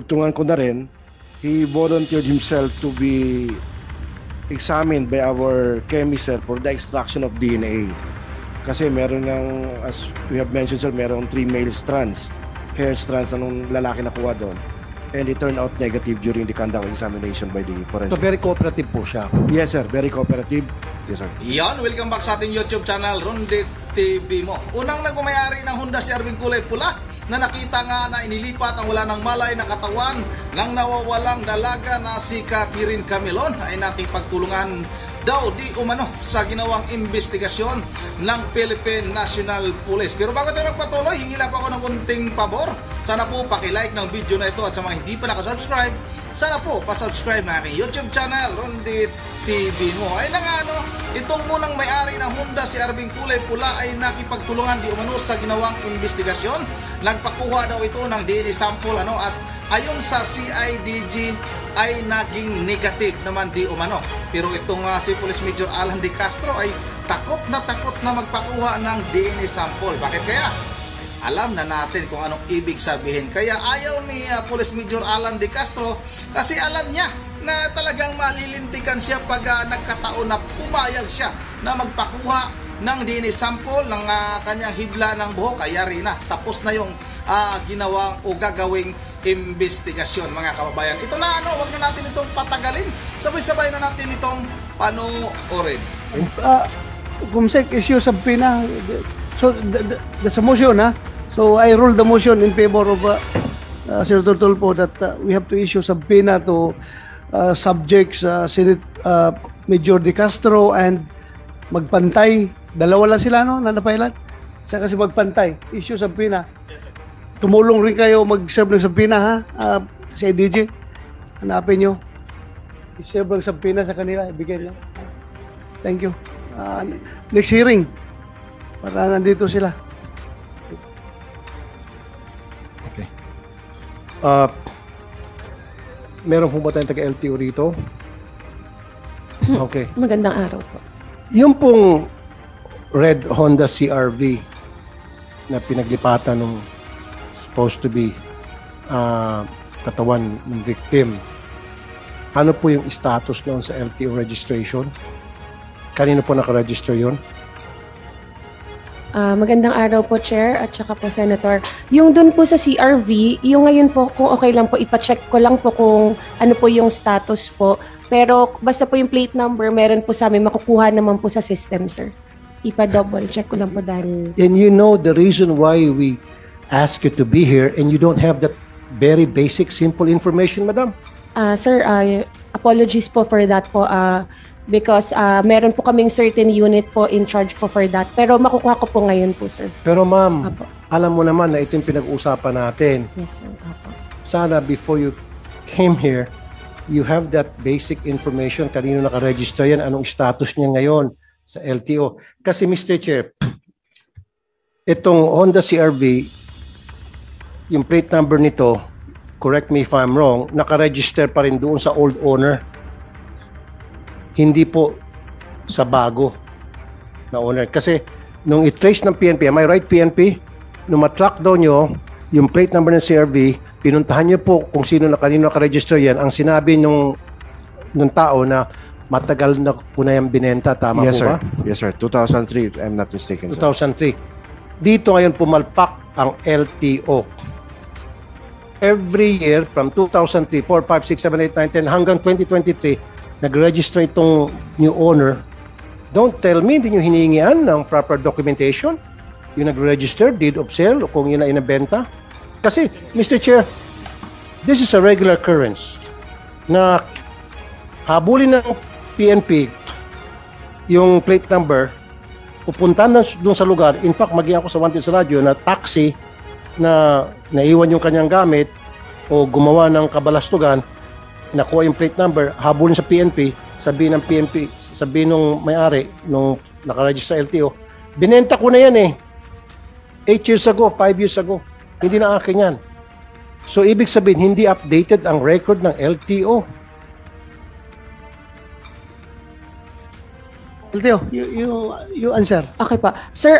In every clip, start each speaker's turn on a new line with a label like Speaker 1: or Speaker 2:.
Speaker 1: pinagtungan ko na rin, he volunteered himself to be examined by our chemist, sir, for the extraction of DNA. Kasi meron ng, as we have mentioned, sir, meron 3 male strands, hair strands anong lalaki nakuha doon. And it turned out negative during the conduct of examination by the forensic.
Speaker 2: So very cooperative po siya.
Speaker 1: Yes, sir. Very cooperative. Yes, sir.
Speaker 3: Yan, welcome back sa ating YouTube channel, Ronde TV mo. Unang nagmamayari ng Honda CR-V kulay pula na nakita nga na inilipat ang wala ng malay na katawan ng nawawalang dalaga na si Catherine Camilon ay nakipagtulungan daw di umano sa ginawang investigasyon ng Philippine National Police. Pero bago tayo magpatuloy, hingi lang ako ng kunting pabor. Sana po pakilike ng video na ito at sa mga hindi pa nakasubscribe, sana po pasubscribe na aking YouTube channel, Ronde TV mo. Ay na nga itong munang may-ari ng Honda CR-V kulay pula ay nakipagtulungan di umano sa ginawang investigasyon. Nagpakuha daw ito ng DNA sample at ayon sa CIDG ay naging negative naman di umano. Pero itong si Police Major Alan De Castro ay takot na magpakuha ng DNA sample. Bakit kaya? Alam na natin kung anong ibig sabihin. Kaya ayaw ni Police Major Alan De Castro kasi alam niya na talagang malilintikan siya pag nagkataon na pumayag siya na magpakuha ng DNA sample ng kanyang hibla ng buhok. Kaya rin na tapos na yung ginawang o gagawing investigasyon, mga kababayan. Ito na wag na natin itong patagalin. Sabay-sabay na natin itong panoorin.
Speaker 4: Kumsek issue subpoena. So that's a motion, So I rule the motion in favor of Senator Tulfo that we have to issue subpoena to subjects Senate Major De Castro and Magpantay. Dalawa lang sila na napailan. Siya kasi Magpantay. Issue subpoena. Tumulong rin kayo mag-serve ng subpoena, sa IDG. Hanapin nyo. I-serve ng subpoena sa kanila. Ibigay nyo. Thank you. Next hearing. Para nandito sila.
Speaker 2: Okay. Meron po ba tayong taga-LTO rito? Okay.
Speaker 5: Magandang araw po.
Speaker 2: Yung pong red Honda CR-V na pinaglipatan ng supposed to be katawan ng victim, ano po yung status noon sa LTO registration? Kanino po nakaregister yun?
Speaker 5: Magandang araw po, Chair, at saka po, Senator. Yung dun po sa CR-V, yung ngayon po, kung okay lang po, ipacheck ko lang po kung ano po yung status po. Pero basta po yung plate number, meron po sa amin, makukuha naman po sa system, sir. Ipa-double check ko lang po dahil...
Speaker 2: And you know the reason why we ask you to be here and you don't have that very basic, simple information, madam?
Speaker 5: Sir, apologies po for that po. Because meron po kaming certain unit po in charge po for that. Pero makukuha ko po ngayon po, sir.
Speaker 2: Pero ma'am,
Speaker 5: Apo.
Speaker 2: alam mo naman na ito yung pinag-usapan natin.
Speaker 5: Yes, sir. Apo.
Speaker 2: Sana before you came here, you have that basic information. Kanino nakaregister yan, anong status niya ngayon sa LTO. Kasi Mr. Chair, itong Honda CR-V, yung plate number nito, correct me if I'm wrong, nakaregister pa rin doon sa old owner. Hindi po sa bago na owner. Kasi nung i-trace ng PNP, am I right, PNP? Nung matrack daw nyo yung plate number ng CR-V, pinuntahan nyo po kung sino na kanino nakaregister yan. Ang sinabi nung tao na matagal na po na yung binenta. Tama
Speaker 1: Yes,
Speaker 2: po
Speaker 1: sir.
Speaker 2: ba?
Speaker 1: Yes, sir. 2003, if I'm not mistaken, sir.
Speaker 2: 2003. Dito ngayon pumalpak ang LTO. Every year from 2003, 4, 5, 6, 7, 8, 9, 10 hanggang 2023, nag-register itong new owner. Don't tell me hindi nyo hinihingian ng proper documentation. Yung nag-register, deed of sale, o kung yun na inabenta. Kasi, Mr. Chair, this is a regular occurrence na habulin ng PNP yung plate number, pupuntahan doon sa lugar. In fact, mag-iwan ko sa wanted sa radyo na taxi na naiwan yung kanyang gamit o gumawa ng kabalastugan, nakuha yung plate number, habulin sa PNP, sabihin ng PNP, sabihin nung may-ari, nung nakaregister sa LTO, binenta ko na yan 8 years ago, 5 years ago. Hindi na akin yan. So, ibig sabihin, hindi updated ang record ng LTO.
Speaker 4: LTO, you answer.
Speaker 5: Okay pa. Sir,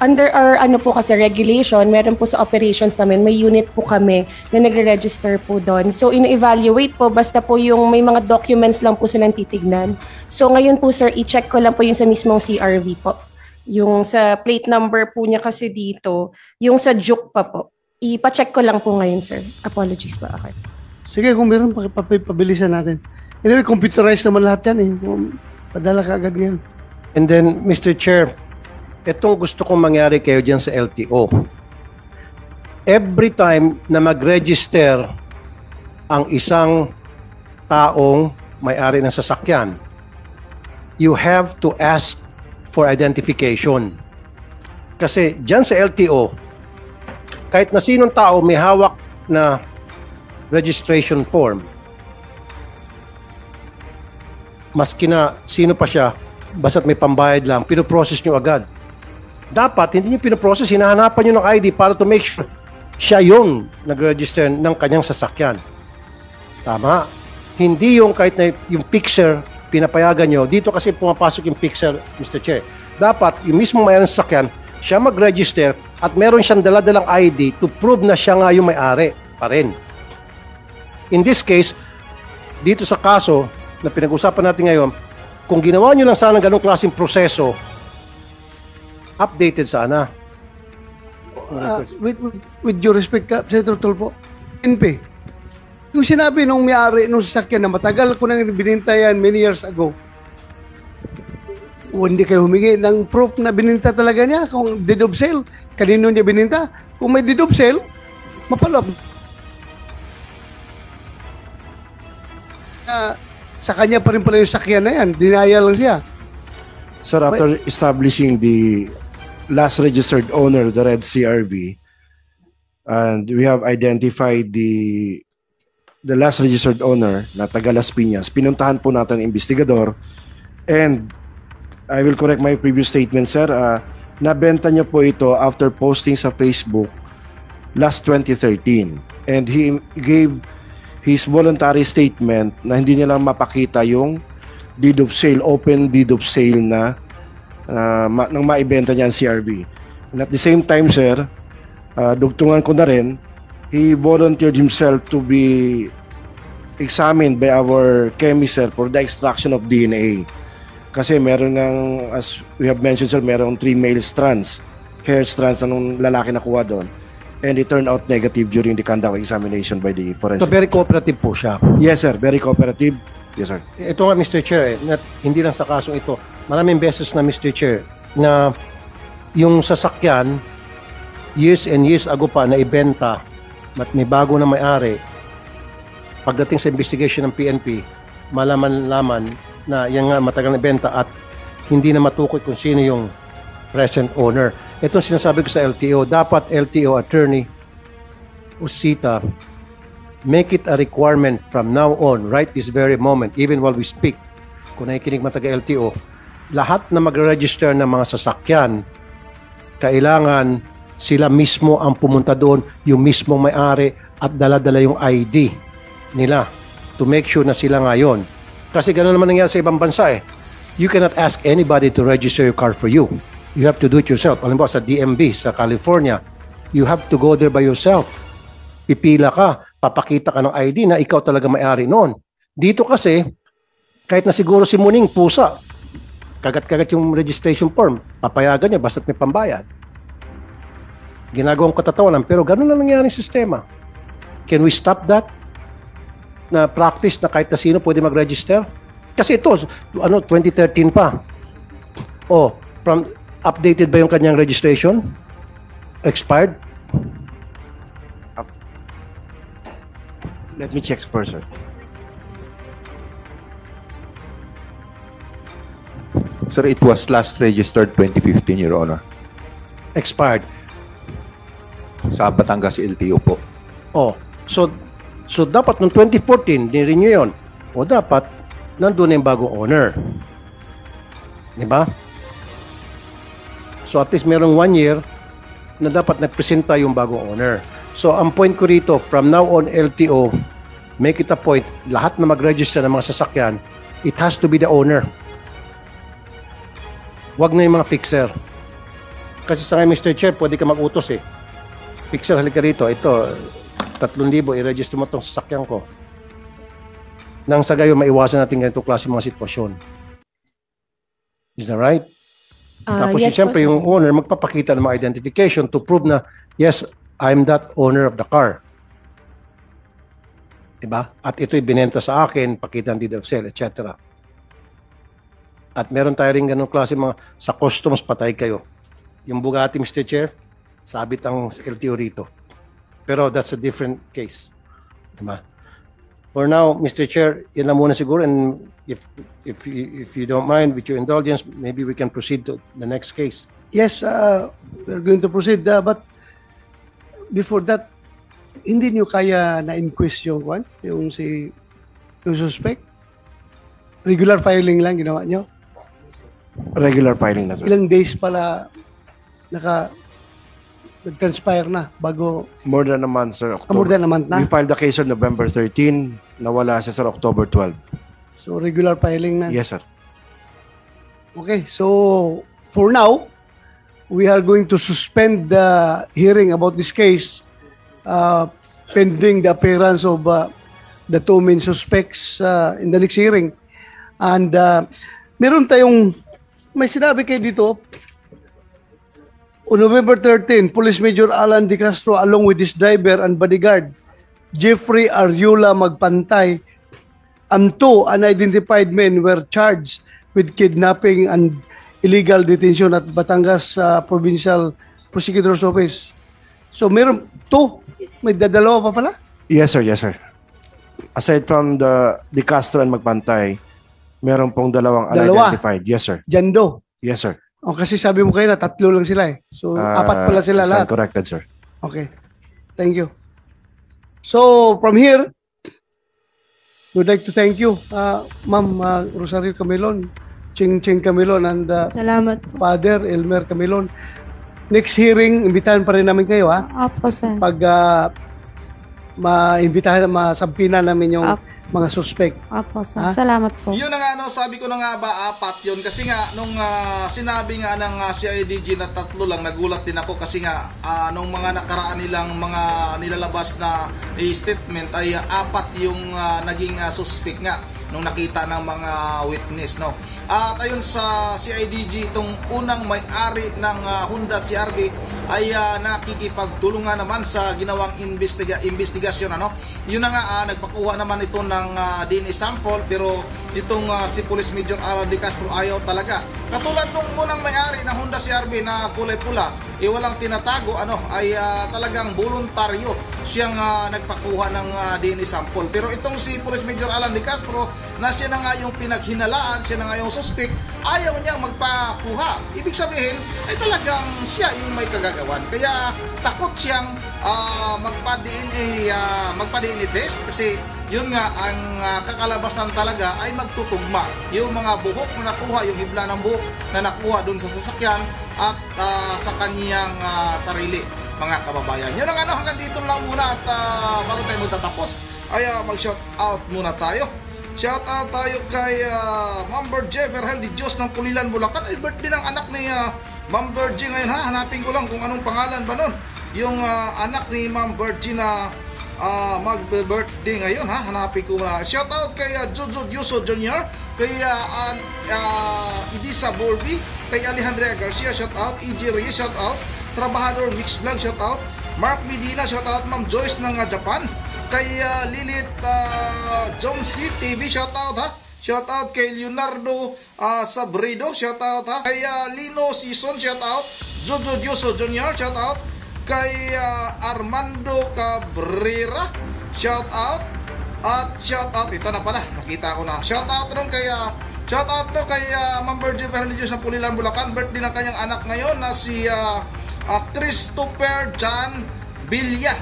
Speaker 5: under our ano po kasi regulation, meron po sa operations namin, may unit po kami na nagre-register po doon. So ino-evaluate po basta po yung may mga documents lang po silang titignan. So ngayon po sir, i-check ko lang po yung sa mismong CRV po. Yung sa plate number po niya kasi dito, yung sa Juke pa po. Ipa-check ko lang po ngayon sir. Apologies po. Okay.
Speaker 4: Sige, kung meron, pabilisan natin. Anyway, computerized naman lahat yan eh. Padala ka agad ngayon.
Speaker 2: And then, Mr. Chair, itong gusto kong mangyari kayo dyan sa LTO. Every time na mag-register ang isang taong may-ari ng sasakyan, you have to ask for identification. Kasi dyan sa LTO, kahit na sinong tao may hawak na registration form, maski na sino pa siya, basta't may pambayad lang, pinoprocess nyo agad. Dapat, hindi nyo pinoprocess, hinahanapan nyo ng ID para to make sure siya yung nag-register ng kanyang sasakyan. Tama? Hindi yung kahit na yung picture, pinapayagan nyo. Dito kasi pumapasok yung picture, Mr. Chair. Dapat, yung mismo may-ari ng sasakyan, siya mag-register at meron siyang dala-dalang ID to prove na siya nga yung may-ari pa rin. In this case, dito sa kaso na pinag-usapan natin ngayon, kung ginawa nyo lang sana ganong klaseng proseso, updated sana.
Speaker 4: With due respect, Senator Tulfo, NP, yung sinabi nung may-ari nung sasakyan na matagal ko nang bininta yan many years ago, hindi kayo humingi ng proof na bininta talaga niya. Kung deed of sale, kanino niya bininta? Kung may deed of sale, mapalab. Sa kanya pa rin pala yung sakyan na yan. Dinaya lang siya.
Speaker 1: Sir, after establishing the last registered owner, the red CRV, and we have identified the last registered owner na taga Las Piñas, pinuntahan po natin ang investigador, and I will correct my previous statement, sir. Nabenta niya po ito after posting sa Facebook last 2013. And he gave his voluntary statement na hindi niya lang mapakita yung deed of sale, open deed of sale na nang maibenta niya ang CRV. And at the same time, sir, dugtungan ko na rin, he volunteered himself to be examined by our chemist, sir, for the extraction of DNA. Kasi meron ng, as we have mentioned, sir, meron 3 male strands, hair strands na nung lalaki nakuha doon. And it turned out negative during the conduct examination by the forensic.
Speaker 2: So very cooperative po siya.
Speaker 1: Yes, sir. Very cooperative. Yes, sir.
Speaker 2: Ito nga, Mr. Chair, hindi lang sa kasong ito. Maraming beses na, Mr. Chair, na yung sasakyan, years and years ago pa na ibenta at may bago na may-ari, pagdating sa investigation ng PNP, malaman-laman na yan nga matagal na benta at hindi na matukoy kung sino yung present owner. Ito sinasabi ko sa LTO. Dapat LTO attorney Usita, make it a requirement from now on, right this very moment, even while we speak, kung nakikinig man taga LTO, lahat na magre-register ng mga sasakyan, kailangan sila mismo ang pumunta doon, yung mismong may-ari at dala-dala yung ID nila to make sure na sila ngayon. Kasi gano'n naman nangyari sa ibang bansa eh. You cannot ask anybody to register your car for you. You have to do it yourself. Alam mo, sa DMV, sa California, you have to go there by yourself. Pipila ka, papakita ka ng ID na ikaw talaga may-ari noon. Dito kasi, kahit na siguro si Muning, pusa, kagat-kagat yung registration form, papayagan niya basta't may pambayad. Ginagawang katatawanan, pero gano'n na nangyari sa sistema. Can we stop that? Na practice na kahit na sino pwede mag-register? Kasi ito, 2013 pa. Oh, updated ba yung kanyang registration? Expired?
Speaker 1: Let me check first, sir.
Speaker 6: Sir, it was last registered 2015, Your Honor.
Speaker 2: Expired.
Speaker 6: Sa Batangas LTO po.
Speaker 2: Oh, so dapat noong 2014, ni-renew yun. O dapat, nandun na yung bagong owner. Di ba? So at least merong 1 year na dapat nagpresenta yung bagong owner. So ang point ko rito, from now on LTO, make it a point, lahat na mag-register ng mga sasakyan, it has to be the owner. Wag na yung mga fixer. Kasi sa ngayon, Mr. Chair, pwede ka mag-utos eh. Pixel, halika rito. Ito, 3,000, i-register mo itong sasakyan ko. Nang sa gayon, maiwasan natin ganitong klase mga sitwasyon. Is that right? Tapos
Speaker 5: yes
Speaker 2: siyempre
Speaker 5: po, sir.
Speaker 2: yung owner magpapakita ng mga identification to prove na, yes, I'm that owner of the car. Diba? At ito'y binenta sa akin, pakita ng deed of sale, etc. At meron tayo rin ganong klase mga sa customs, patay kayo. Yung Bugatti, Mr. Chair, sabit ang LTO rito. Pero that's a different case. Diba? For now, Mr. Chair, yun lang muna siguro, and if you don't mind, with your indulgence, maybe we can proceed to the next case.
Speaker 4: Yes, we're going to proceed. But before that, hindi nyo kaya na-inquest yung suspect? Regular filing lang ginawa nyo?
Speaker 1: Regular filing na, sir.
Speaker 4: Ilang days pala nag-transpire na bago
Speaker 1: More than a month, sir.
Speaker 4: more than a month na?
Speaker 1: We filed the case on November 13. Nawala siya, sir, October 12.
Speaker 4: So regular filing na?
Speaker 1: Yes, sir.
Speaker 4: Okay, so for now, we are going to suspend the hearing about this case pending the appearance of the two main suspects in the next hearing. And meron tayong, may sinabi kayo dito, on November 13, Police Major Alan De Castro along with his driver and bodyguard, Jeffrey Ariola Magpantay, and two unidentified men were charged with kidnapping and illegal detention at Batangas Provincial Prosecutor's Office. So meron two, may dadalawa pa pala?
Speaker 1: Yes, sir. Yes, sir. Aside from the De Castro and Magpantay, meron pong dalawang
Speaker 4: Dalawa?
Speaker 1: unidentified. Yes, sir.
Speaker 4: Jando.
Speaker 1: Yes, sir.
Speaker 4: O kasi sabi mo kayo na tatlo lang sila eh. So apat pala sila
Speaker 1: stand
Speaker 4: lahat.
Speaker 1: corrected, sir.
Speaker 4: Okay. Thank you. So, from here, we'd like to thank you, Ma'am Rosario Camilon, Ching Camilon, and
Speaker 7: Salamat po.
Speaker 4: Father Elmer Camilon. Next hearing, imbitahan pa rin namin kayo, ha?
Speaker 7: Opo, sir.
Speaker 4: Pag maimbitahan, masampina namin yung mga suspect.
Speaker 7: Opo, sir.
Speaker 4: Ha?
Speaker 7: Salamat po.
Speaker 3: Yun na nga, no, sabi ko na nga ba, apat yun. Kasi nga, nung sinabi nga ng CIDG na tatlo lang, nagulat din ako kasi nga, nung mga nakaraan nilang mga nilalabas na statement ay apat yung naging suspect nga nung nakita ng mga witness, no. At ayun sa CIDG, itong unang may-ari ng Honda CR-V ay nakikipagtulungan naman sa ginawang investigasyon, ano. Yun na nga, nagpakuha naman ito ng DNA sample, pero itong si Police Major Alan De Castro ayaw talaga. Katulad nung unang may-ari ng Honda CR-V na kulay pula, walang tinatago, ano, ay talagang voluntaryo siyang nagpakuha ng DNA sample. Pero itong si Police Major Alan De Castro, na siya na nga yung pinaghinalaan, siya na nga yung suspect, ayaw niyang magpakuha. Ibig sabihin, ay talagang siya yung may kagagawan. Kaya takot siyang magpa-DNA test kasi yun nga, ang kakalabasan talaga ay magtutugma. Yung mga buhok na nakuha, yung hibla ng buhok na nakuha dun sa sasakyan at sa kaniyang sarili, mga kababayan. Yun ang ano, hanggang dito lang muna at bago tayo magtatapos ay mag-shout out muna tayo. Shout out tayo kay Ma'am Bergie Verhel de Dios ng Pulilan, Bulacan. Ay birthday ng anak ni Ma'am Bergie ngayon, ha. Hanapin ko lang kung anong pangalan ba nun. Yung anak ni Ma'am Bergie na mag-birthday ngayon, ha. Hanapin ko na. Shout out kay Jojo Yuso Jr., kay Idisa Borby, kay Alejandra Garcia, shout out. EJ Reyes, shout out. Trabahador Mix Vlog, shout out. Mark Medina, shout out. Ma'am Joyce ng Japan, kay Lilith Jomsi TV, shout out, ha. Shout out kay Leonardo Sabredo, shout out, ha. Kay Lino Season, shout out. Jojo Dioso Jr., shout out. Kay Armando Cabrera, shout out. At shout out, ito na pala, nakita ko na. Shout out rin kay Ma'am Virgil Fernandez ng Pulilan, Bulacan. Birthday ng kanyang anak ngayon na si Christopher John Bilya.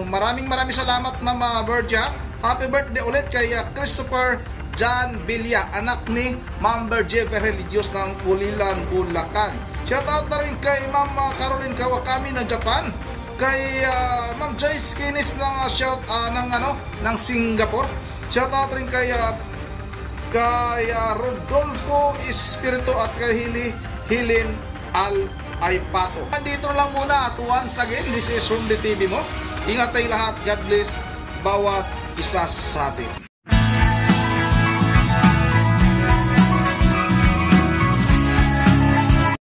Speaker 3: Maraming salamat, Mama Bergia. Happy birthday ulit kay Christopher John Bilya, anak ni Ma'am Bergie Ferrelidios ng Pulilan, Bulacan. Shout out na rin kay Ma'am Caroline Kawakami ng Japan. Kay Ma'am Joyce Kinis ng Singapore. Shout out rin kay Rodolfo Espiritu at kay Hilin ay pato. Nandito lang muna at once again, this is Ronde TV mo. Ingat tayo lahat. God bless bawat isa sa atin.